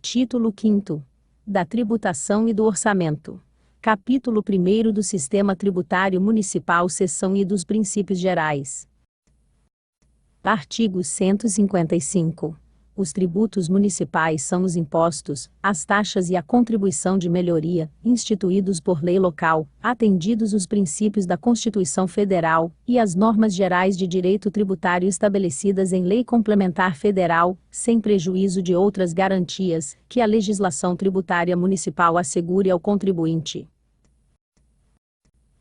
Título 5º. Da tributação e do orçamento. Capítulo 1º do Sistema Tributário Municipal, seção I dos Princípios Gerais. Artigo 155. Os tributos municipais são os impostos, as taxas e a contribuição de melhoria, instituídos por lei local, atendidos os princípios da Constituição Federal, e as normas gerais de direito tributário estabelecidas em lei complementar federal, sem prejuízo de outras garantias, que a legislação tributária municipal assegure ao contribuinte.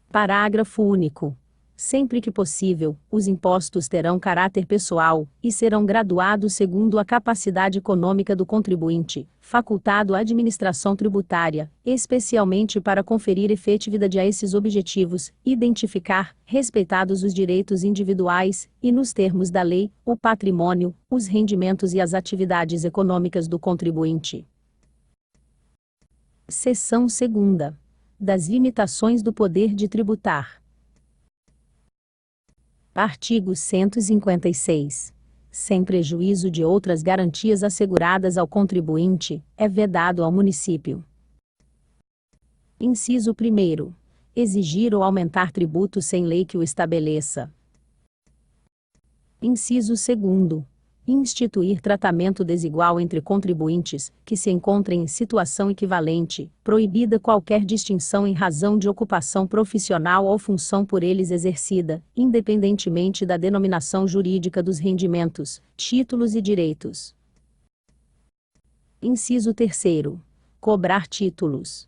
Parágrafo único. Sempre que possível, os impostos terão caráter pessoal, e serão graduados segundo a capacidade econômica do contribuinte, facultado à administração tributária, especialmente para conferir efetividade a esses objetivos, identificar, respeitados os direitos individuais, e nos termos da lei, o patrimônio, os rendimentos e as atividades econômicas do contribuinte. Seção 2ª. Das limitações do poder de tributar. Artigo 156. Sem prejuízo de outras garantias asseguradas ao contribuinte, é vedado ao município: Inciso 1º. Exigir ou aumentar tributo sem lei que o estabeleça. Inciso 2º. Instituir tratamento desigual entre contribuintes, que se encontrem em situação equivalente, proibida qualquer distinção em razão de ocupação profissional ou função por eles exercida, independentemente da denominação jurídica dos rendimentos, títulos e direitos. Inciso 3º. Cobrar títulos.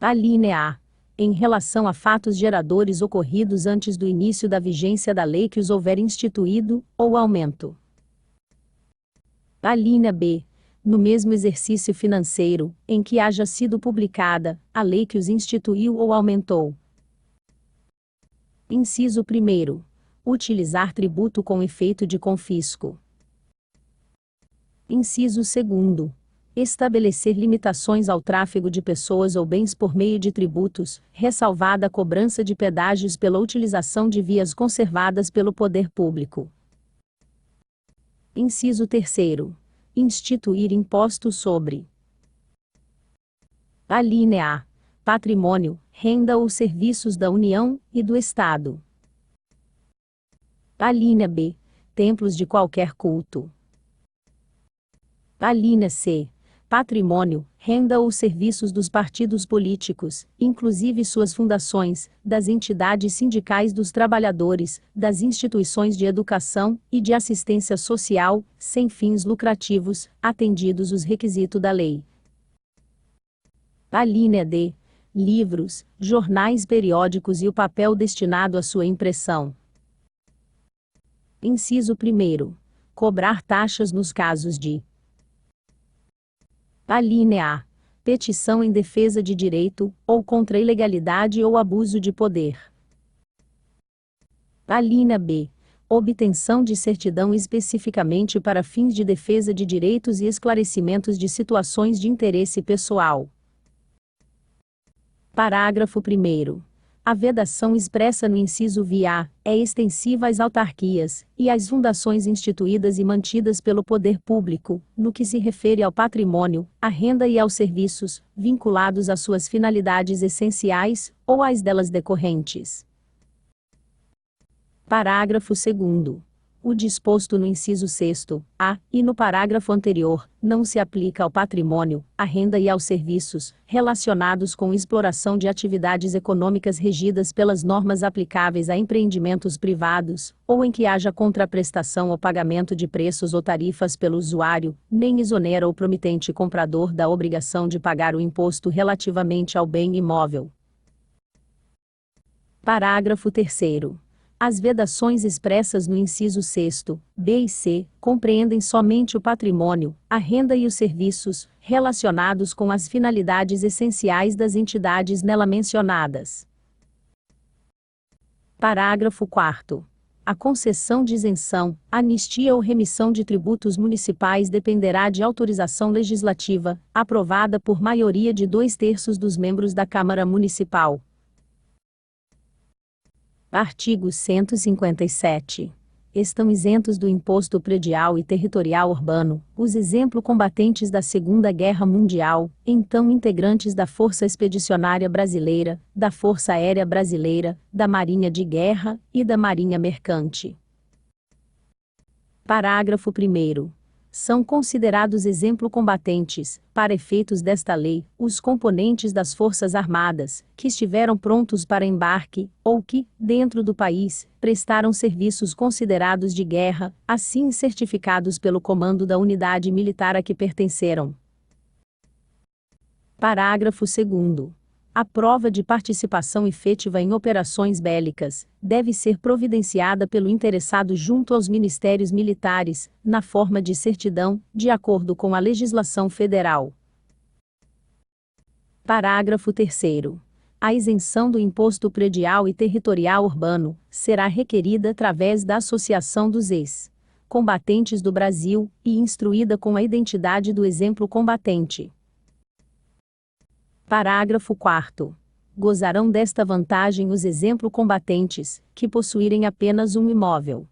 Alínea A. Em relação a fatos geradores ocorridos antes do início da vigência da lei que os houver instituído, ou aumento. Alínea B. No mesmo exercício financeiro, em que haja sido publicada, a lei que os instituiu ou aumentou. Inciso 1º. Utilizar tributo com efeito de confisco. Inciso 2º. Estabelecer limitações ao tráfego de pessoas ou bens por meio de tributos, ressalvada a cobrança de pedágios pela utilização de vias conservadas pelo poder público. Inciso 3º. Instituir impostos sobre: Alínea A. Patrimônio, renda ou serviços da União e do Estado. Alínea B. Templos de qualquer culto. Alínea C. Patrimônio, renda ou serviços dos partidos políticos, inclusive suas fundações, das entidades sindicais dos trabalhadores, das instituições de educação e de assistência social, sem fins lucrativos, atendidos os requisitos da lei. Alínea D. Livros, jornais, periódicos e o papel destinado à sua impressão. Inciso 1º. Cobrar taxas nos casos de: Alínea A. Petição em defesa de direito, ou contra ilegalidade ou abuso de poder. Alínea B. Obtenção de certidão especificamente para fins de defesa de direitos e esclarecimentos de situações de interesse pessoal. Parágrafo 1º. A vedação expressa no inciso VA é extensiva às autarquias e às fundações instituídas e mantidas pelo poder público, no que se refere ao patrimônio, à renda e aos serviços, vinculados às suas finalidades essenciais, ou às delas decorrentes. Parágrafo 2º. O disposto no inciso 6º-A, e no parágrafo anterior, não se aplica ao patrimônio, à renda e aos serviços, relacionados com exploração de atividades econômicas regidas pelas normas aplicáveis a empreendimentos privados, ou em que haja contraprestação ou pagamento de preços ou tarifas pelo usuário, nem exonera o promitente comprador da obrigação de pagar o imposto relativamente ao bem imóvel. Parágrafo 3º. As vedações expressas no inciso 6º, B e C, compreendem somente o patrimônio, a renda e os serviços, relacionados com as finalidades essenciais das entidades nela mencionadas. Parágrafo 4º. A concessão de isenção, anistia ou remissão de tributos municipais dependerá de autorização legislativa, aprovada por maioria de 2/3 dos membros da Câmara Municipal. Artigo 157. Estão isentos do imposto predial e territorial urbano os exemplo-combatentes da Segunda Guerra Mundial, então integrantes da Força Expedicionária Brasileira, da Força Aérea Brasileira, da Marinha de Guerra e da Marinha Mercante. Parágrafo 1º. São considerados exemplo-combatentes, para efeitos desta lei, os componentes das Forças Armadas, que estiveram prontos para embarque, ou que, dentro do país, prestaram serviços considerados de guerra, assim certificados pelo comando da unidade militar a que pertenceram. Parágrafo 2º. A prova de participação efetiva em operações bélicas deve ser providenciada pelo interessado junto aos ministérios militares, na forma de certidão, de acordo com a legislação federal. Parágrafo 3º. A isenção do imposto predial e territorial urbano será requerida através da Associação dos Ex-Combatentes do Brasil e instruída com a identidade do exemplo combatente. Parágrafo 4º. Gozarão desta vantagem os exemplo-combatentes, que possuírem apenas um imóvel.